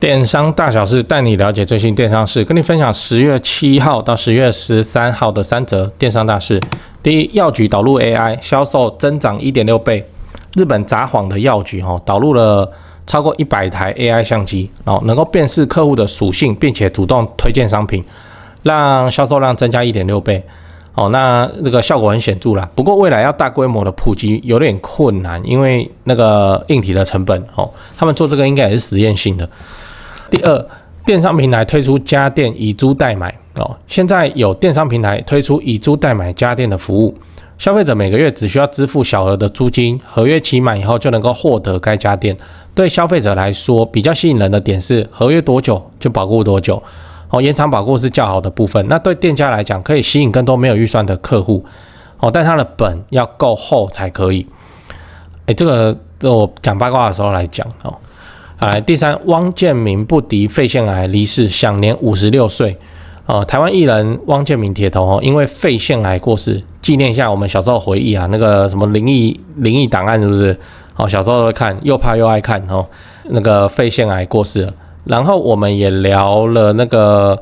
电商大小事，带你了解最新电商事，跟你分享10月7号到10月13号的3则电商大事。第一，药局导入 AI， 销售增长 1.6 倍。日本札幌的药局导入了超过100台 AI 相机，能够辨识客户的属性，并且主动推荐商品，让销售量增加 1.6 倍。那这个效果很显著啦。不过未来要大规模的普及有点困难，因为那个硬体的成本，他们做这个应该也是实验性的。第二，电商平台推出家电以租代买现在有电商平台推出以租代买家电的服务，消费者每个月只需要支付小额的租金，合约期满以后就能够获得该家电。对消费者来说，比较吸引人的点是合约多久就保固多久，延长保固是较好的部分。那对店家来讲，可以吸引更多没有预算的客户，但他的本要够厚才可以。这个我讲八卦的时候来讲第三，汪建民不敌肺腺癌离世，享年56岁。台湾艺人汪建民铁头因为肺腺癌过世，纪念一下我们小时候回忆那个什么灵异档案是不是？小时候都会看，又怕又爱看那个肺腺癌过世了。然后我们也聊了那个，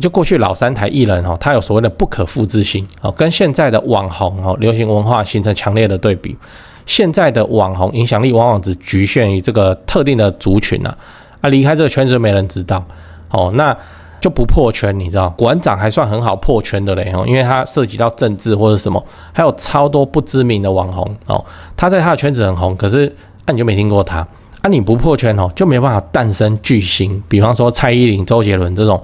就过去老三台艺人他有所谓的不可复制性跟现在的网红流行文化形成强烈的对比。现在的网红影响力往往只局限于这个特定的族群离开这个圈子没人知道那就不破圈，你知道馆长还算很好破圈的嘞因为他涉及到政治或者什么，还有超多不知名的网红他在他的圈子很红，可是你就没听过他你不破圈就没有办法诞生巨星，比方说蔡依林、周杰伦这种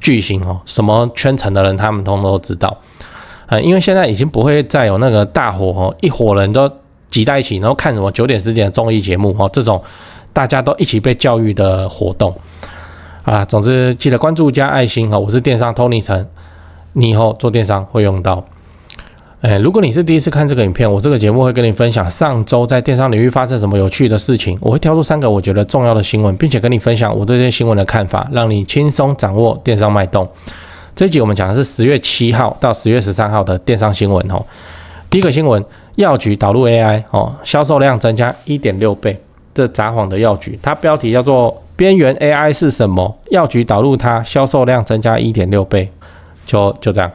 巨星什么圈层的人他们通通都知道因为现在已经不会再有那个大伙一伙人都挤在一起，然后看什么9点10点的综艺节目这种大家都一起被教育的活动。好啦，总之记得关注加爱心我是电商 Tony 陈，你以后做电商会用到。如果你是第一次看这个影片，我这个节目会跟你分享上周在电商领域发生什么有趣的事情，我会挑出3个我觉得重要的新闻，并且跟你分享我对这些新闻的看法，让你轻松掌握电商脉动。这一集我们讲的是10月7号到10月13号的电商新闻第一个新闻，药局导入 AI 销售量增加 1.6 倍。这札幌的药局，它标题叫做边缘 AI 是什么？药局导入它，销售量增加 1.6 倍。就这样，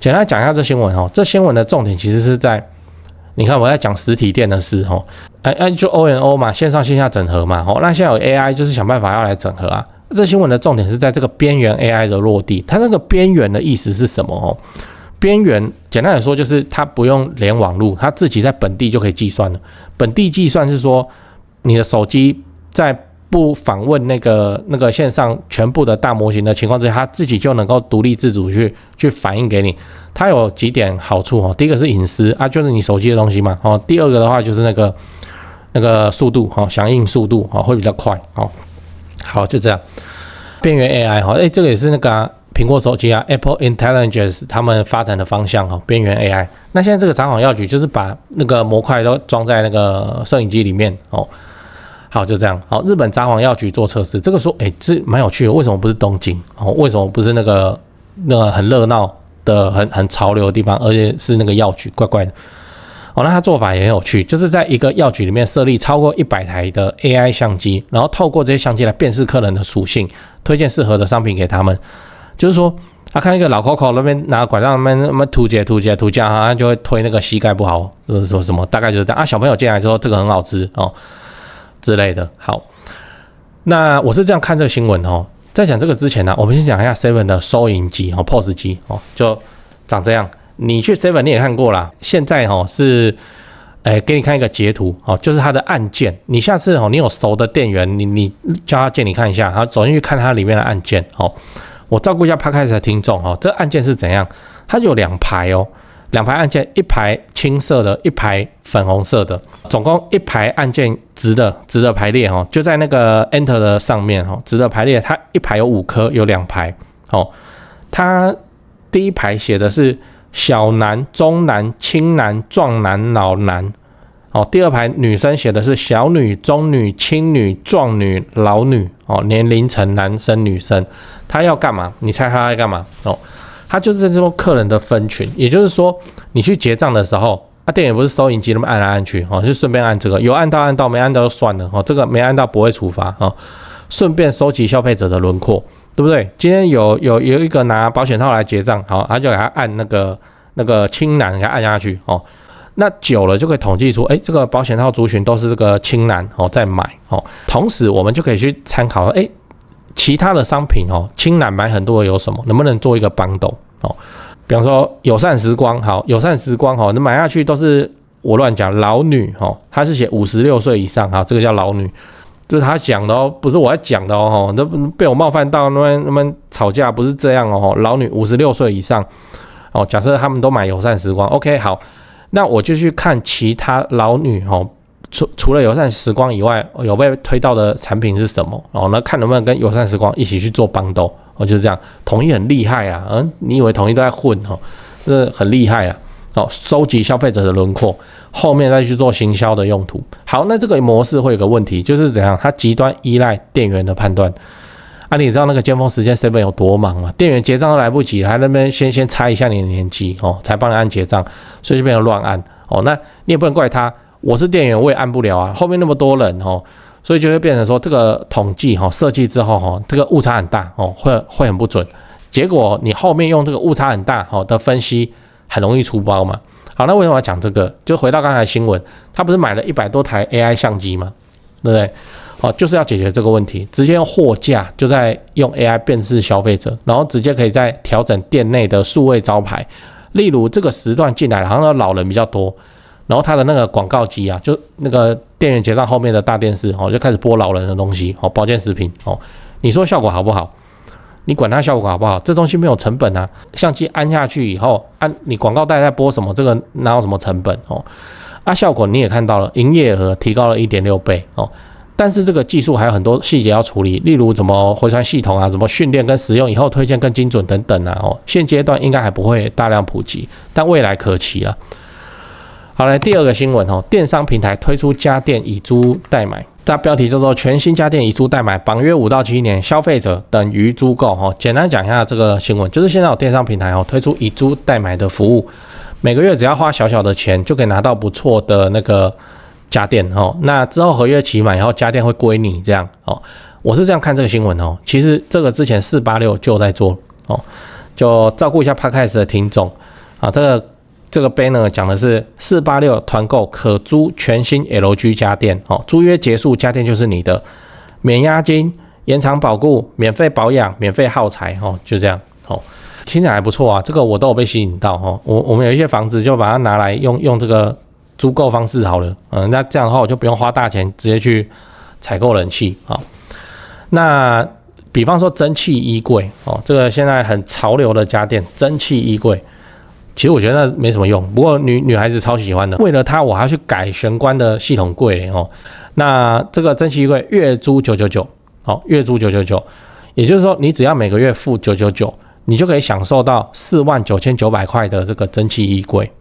简单讲一下这新闻这新闻的重点其实是在，你看我在讲实体店的事就 O&O 嘛，线上线下整合嘛那现在有 AI 就是想办法要来整合这新闻的重点是在这个边缘 AI 的落地，它那个边缘的意思是什么边缘简单来说就是它不用连网路，它自己在本地就可以计算了。本地计算是说你的手机在不访问那个线上全部的大模型的情况之下，它自己就能够独立自主去反映给你。它有几点好处第一个是隐私就是你手机的东西嘛第二个的话就是那个速度响应速度会比较快好，就这样。边缘 AI 这个也是那个苹果手机Apple Intelligence 他们发展的方向边缘 AI。那现在这个札幌药局就是把那个模块都装在那个摄影机里面好，就这样。好，日本札幌药局做测试，这个说这蛮有趣的，为什么不是东京为什么不是那个很热闹的很潮流的地方，而且是那个药局，怪怪的那他做法也很有趣，就是在一个药局里面设立超过100台的 AI 相机，然后透过这些相机来辨识客人的属性，推荐适合的商品给他们。就是说他看一个老 Coco 那边拿拐杖那边图解他就会推那个膝盖不好什么大概就是这样小朋友进来就说这个很好吃之类的。好，那我是这样看这个新闻在讲这个之前我们先讲一下 Seven 的收银机POS 机就长这样。你去 Seven 你也看过啦，现在是给你看一个截图就是它的按键。你下次你有熟的店员，你叫他借你看一下，然后走进去看它里面的按键我照顾一下 Podcast 的听众这按键是怎样？它有2排2排按键，一排青色的，一排粉红色的，总共1排按键直的排列就在那个 Enter 的上面直的排列，它一排有5颗，有2排它第一排写的是小男、中男、青男、壮男、老男第二排女生写的是小女、中女、青女、壮女、老女年龄层男生女生。他要干嘛？你猜他在干嘛他就是在说客人的分群，也就是说你去结账的时候店员不是收银机那么按来按去就顺便按这个，有按到没按到就算了这个没按到不会处罚顺便收集消费者的轮廓，对不对？今天有一个拿保险套来结账，好，他就给他按那个青蓝给他按下去哦。那久了就可以统计出，这个保险套族群都是这个青蓝在买哦。同时我们就可以去参考，其他的商品青蓝买很多的有什么？能不能做一个bundle哦？比方说友善时光，好，友善时光你买下去都是我乱讲老女他是写56岁以上，好，这个叫老女，这是他讲的哦，不是我在讲的哦，那被我冒犯到，那么吵架不是这样哦，老女56岁以上哦，假设他们都买友善时光 ，OK 好。那我就去看其他老女除了友善时光以外，有被推到的产品是什么那看能不能跟友善时光一起去做bundle就是这样。统一很厉害啊，你以为统一都在混这很厉害啊收集消费者的轮廓，后面再去做行销的用途。好，那这个模式会有个问题，就是怎样？它极端依赖店员的判断。你知道那个尖峰时间 7 有多忙吗？店员结账都来不及，还在那边先猜一下你的年纪才帮你按结账，所以就变成乱按那你也不能怪他，我是店员我也按不了啊，后面那么多人所以就会变成说这个统计设计之后这个误差很大会很不准，结果你后面用这个误差很大的分析很容易出包嘛。好，那为什么要讲这个？就回到刚才的新闻，他不是买了100多台 AI 相机吗？对不对？就是要解决这个问题，直接用货架就在用 AI 辨识消费者，然后直接可以再调整店内的数位招牌。例如这个时段进来好像老人比较多，然后他的那个广告机就那个店员结账后面的大电视就开始播老人的东西保健食品你说效果好不好？你管它效果好不好？这东西没有成本啊，相机按下去以后，你广告带在播什么？这个哪有什么成本效果你也看到了，营业额提高了 1.6 倍但是这个技术还有很多细节要处理，例如怎么回传系统啊，怎么训练跟使用以后推荐更精准等等啊现阶段应该还不会大量普及，但未来可期啊。好，来第二个新闻电商平台推出家电以租代买，它标题叫做全新家电以租代买，绑约5到7年，消费者等于租购简单讲一下这个新闻，就是现在有电商平台推出以租代买的服务，每个月只要花小小的钱就可以拿到不错的那个家电那之后合约期满以后家电会归你这样我是这样看这个新闻其实这个之前486就在做就照顾一下 Podcast 的听众这个 banner 讲的是486团购可租全新 LG 家电租约结束家电就是你的，免押金，延长保固，免费保养，免费耗材就这样听起来还不错啊，这个我都有被吸引到我们有一些房子就把它拿来用这个租购方式好了那这样的话我就不用花大钱直接去采购冷气那比方说蒸汽衣柜这个现在很潮流的家电，蒸汽衣柜其实我觉得那没什么用，不过女孩子超喜欢的，为了它我还要去改玄关的系统柜那这个蒸汽衣柜月租999月租999，也就是说你只要每个月付999，你就可以享受到49900块的这个蒸汽衣柜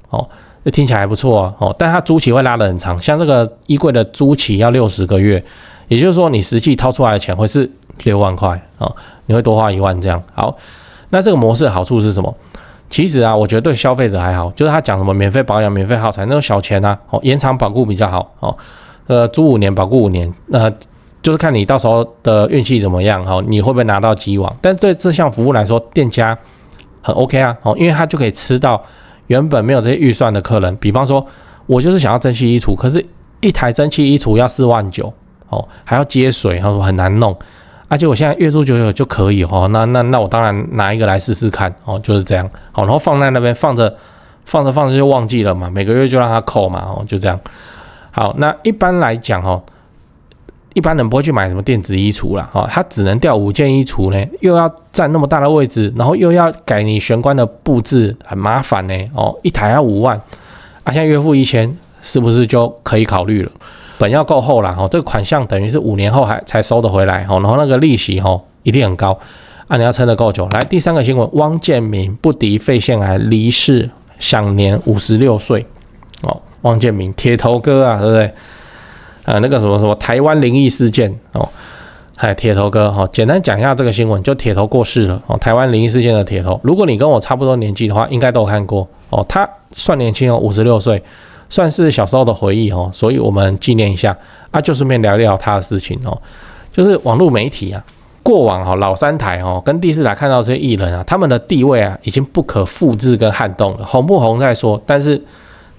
这听起来还不错但它租期会拉得很长，像这个衣柜的租期要60个月，也就是说你实际掏出来的钱会是6万块你会多花1万这样。好，那这个模式的好处是什么？其实我觉得对消费者还好，就是他讲什么免费保养、免费耗材那种小钱延长保固比较好租5年保固5年，就是看你到时候的运气怎么样你会不会拿到机网。但对这项服务来说，店家很 OK 因为他就可以吃到原本没有这些预算的客人，比方说我就是想要蒸汽衣橱，可是一台蒸汽衣橱要4万9还要接水，他说很难弄结果现在月租999就可以那我当然拿一个来试试看就是这样然后放在那边放着就忘记了嘛，每个月就让它扣嘛就这样。好，那一般来讲一般人不会去买什么电子衣橱啦它只能吊5件衣橱呢，又要占那么大的位置，然后又要改你玄关的布置，很麻烦呢一台要5万现在月付1000，是不是就可以考虑了？本要够厚啦这个款项等于是5年后才收得回来然后那个利息一定很高你要撑得够久。来第三个新闻，汪建民不敌肺腺癌离世，享年56岁汪建民铁头哥对不对？那个什么台湾灵异事件铁头哥简单讲一下这个新闻，就铁头过世了台湾灵异事件的铁头，如果你跟我差不多年纪的话，应该都有看过他算年轻56岁，算是小时候的回忆所以我们纪念一下就顺便聊一聊他的事情就是网络媒体啊，过往老三台跟第四台看到这些艺人啊，他们的地位啊已经不可复制跟撼动了，红不红再说，但是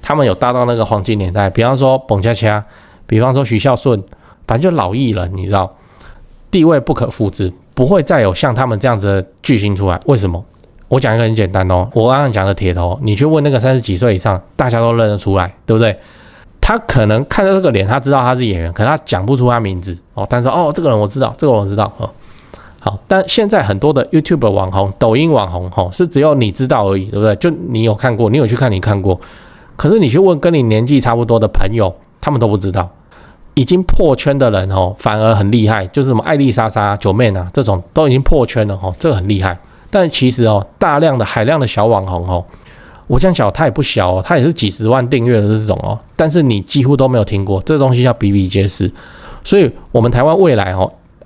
他们有达到那个黄金年代，比方说彭恰恰，比方说许孝顺，反正就老艺人，你知道，地位不可复制，不会再有像他们这样子的巨星出来。为什么？我讲一个很简单我刚刚讲的铁头，你去问那个30几岁以上，大家都认得出来，对不对？他可能看到这个脸，他知道他是演员，可是他讲不出他名字但是这个人我知道，这个我知道好，但现在很多的 YouTube 网红、抖音网红是只有你知道而已，对不对？就你有看过，你有去看，你看过，可是你去问跟你年纪差不多的朋友，他们都不知道。已经破圈的人反而很厉害，就是什么艾丽莎莎、九妹啊这种都已经破圈了这个很厉害。但其实大量的海量的小网红我这样讲他也不小他也是几十万订阅的这种但是你几乎都没有听过，这个东西要比比皆是。所以我们台湾未来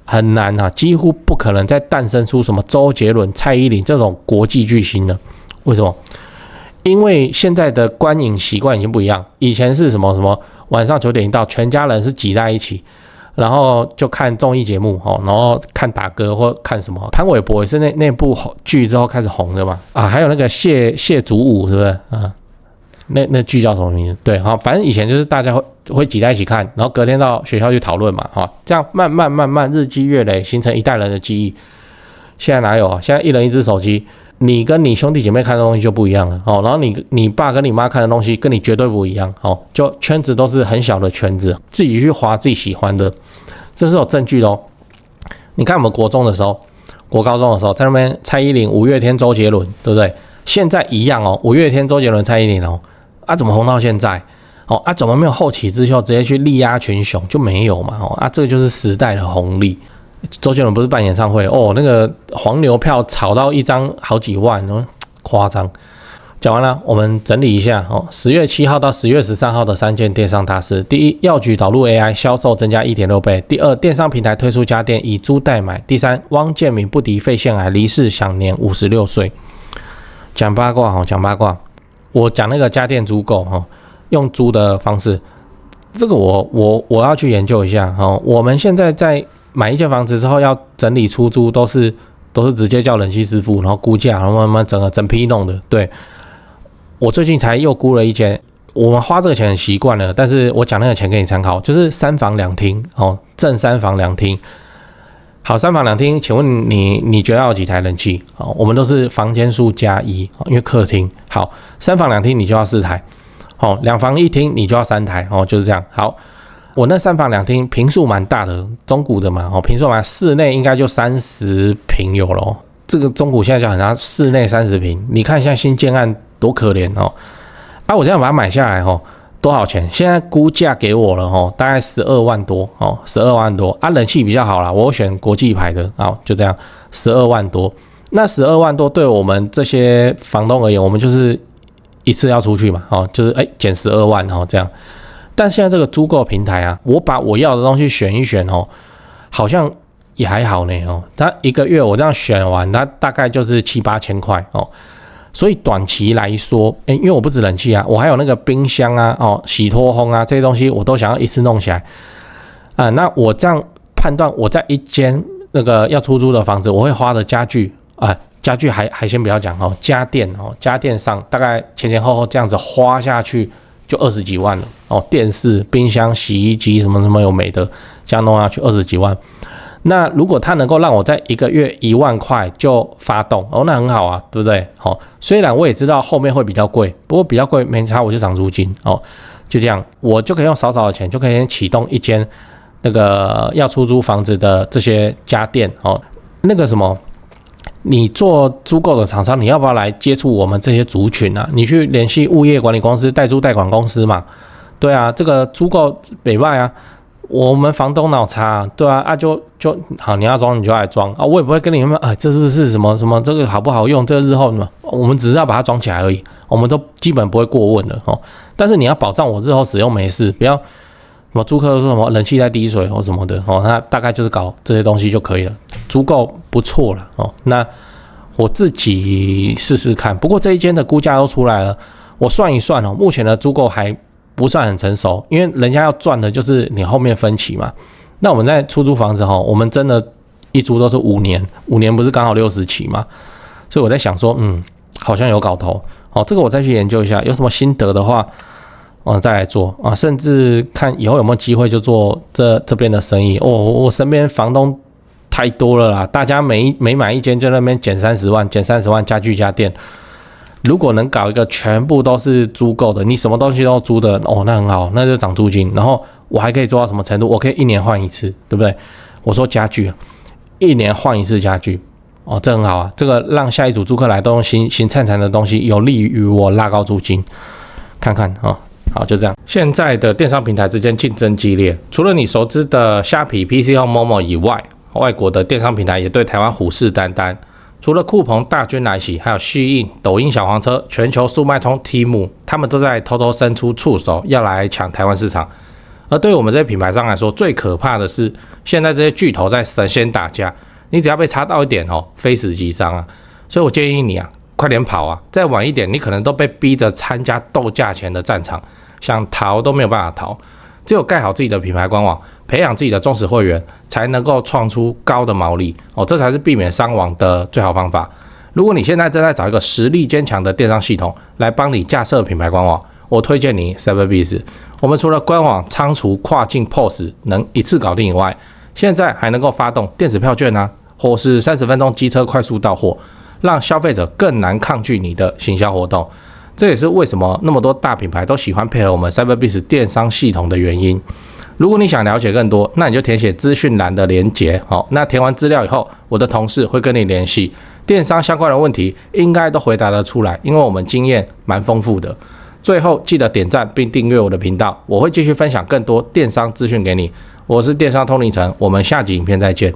很难几乎不可能再诞生出什么周杰伦、蔡依林这种国际巨星了。为什么？因为现在的观影习惯已经不一样，以前是什么晚上9点一到，全家人是挤在一起，然后就看综艺节目然后看打歌或看什么。潘玮柏也是那部剧之后开始红的嘛还有那个谢祖武是不是那剧叫什么名字？对反正以前就是大家会挤在一起看，然后隔天到学校去讨论嘛这样慢慢日积月累形成一代人的记忆。现在哪有现在一人一只手机，你跟你兄弟姐妹看的东西就不一样了然后你爸跟你妈看的东西跟你绝对不一样就圈子都是很小的圈子，自己去滑自己喜欢的，这是有证据的你看我们国中的时候、国高中的时候，在那边蔡依林、五月天、周杰伦，对不对？现在一样五月天、周杰伦、蔡依林怎么红到现在怎么没有后起之秀直接去力压群雄？就没有嘛这个就是时代的红利。周杰伦不是办演唱会那个黄牛票炒到一张好几万夸张。讲完了，我们整理一下10月7号到10月13号的3件电商大事。第一，药局导入 AI， 销售增加 1.6 倍。第二，电商平台推出家电以租代买。第三，汪建民不敌肺腺癌离世，享年56岁。讲八卦我讲那个家电租购用租的方式，这个我要去研究一下我们现在在买一间房子之后要整理出租，都是直接叫人气师傅，然后估价，然后慢慢整批弄的。对，我最近才又估了一间，我们花这个钱很习惯了，但是我讲那个钱给你参考，就是3房2厅正3房2厅。好，3房2厅，请问你觉得要有几台冷气？我们都是房间数加1，因为客厅。好，3房2厅你就要4台，2房1厅你就要3台就是这样。好。我那3房2厅坪数蛮大的，中古的嘛坪数蛮，室内应该就30坪有了这个中古现在叫很大，室内30坪，你看现在新建案多可怜我这样把它买下来多少钱？现在估价给我了大概12万多12万多冷气比较好啦，我选国际牌的就这样12万多。那12万多对我们这些房东而言，我们就是一次要出去嘛就是减12万这样。但现在这个租购平台我把我要的东西选一选好像也还好呢它一个月我这样选完，它大概就是7、8千块所以短期来说因为我不止冷气我还有那个冰箱洗脱烘这些东西我都想要一次弄起来那我这样判断，我在一间那个要出租的房子，我会花的家具家具还先不要讲家电上大概前后这样子花下去就20几万了电视、冰箱、洗衣机什么有没的，这样弄下去20几万。那如果它能够让我在一个月1万块就发动那很好对不对虽然我也知道后面会比较贵，不过比较贵没差，我就涨租金就这样，我就可以用少少的钱就可以先启动一间那个要出租房子的这些家电那个什么。你做租购的厂商，你要不要来接触我们这些族群你去联系物业管理公司、代租代管公司嘛？对这个租购北卖我们房东脑差对就好，你要装你就来装我也不会跟你们这是不是什么这个好不好用？这个日后呢，我们只是要把它装起来而已，我们都基本不会过问的但是你要保障我日后使用没事，不要什么租客说什么冷气在滴水或什么的那大概就是搞这些东西就可以了，足够不错了那我自己试试看，不过这一间的估价都出来了，我算一算目前的租购还不算很成熟，因为人家要赚的就是你后面分期嘛，那我们在出租房子我们真的一租都是5年，5年不是刚好60期吗？所以我在想说，好像有搞头这个我再去研究一下，有什么心得的话，再来做甚至看以后有没有机会就做这边的生意我身边房东太多了啦，大家每买一间就在那边减30万，减30万家具家电。如果能搞一个全部都是租购的，你什么东西都租的那很好，那就涨租金。然后我还可以做到什么程度？我可以1年换一次，对不对？我说家具1年换一次家具这很好啊，这个让下一组租客来都用新灿灿的东西，有利于我拉高租金。看看好，就这样。现在的电商平台之间竞争激烈，除了你熟知的虾皮、PC Home、Momo 以外，外国的电商平台也对台湾虎视眈眈。除了酷鹏大军来袭，还有虚印、抖音小黄车、全球速卖通、Temu， 他们都在偷偷伸出触手，要来抢台湾市场。而对于我们这些品牌商来说，最可怕的是，现在这些巨头在神仙打架，你只要被插到一点非死即伤啊！所以我建议你快点跑啊！再晚一点，你可能都被逼着参加斗价钱的战场，想逃都没有办法逃。只有盖好自己的品牌官网，培养自己的忠实会员，才能够创出高的毛利这才是避免伤亡的最好方法。如果你现在正在找一个实力坚强的电商系统来帮你架设品牌官网，我推荐你 Cyberbiz。我们除了官网仓储跨境 POS 能一次搞定以外，现在还能够发动电子票券或是30分钟机车快速到货，让消费者更难抗拒你的行销活动。这也是为什么那么多大品牌都喜欢配合我们 Cyberbiz 电商系统的原因。如果你想了解更多，那你就填写资讯栏的连结那填完资料以后，我的同事会跟你联系，电商相关的问题应该都回答得出来，因为我们经验蛮丰富的。最后记得点赞并订阅我的频道，我会继续分享更多电商资讯给你。我是电商通灵城，我们下集影片再见。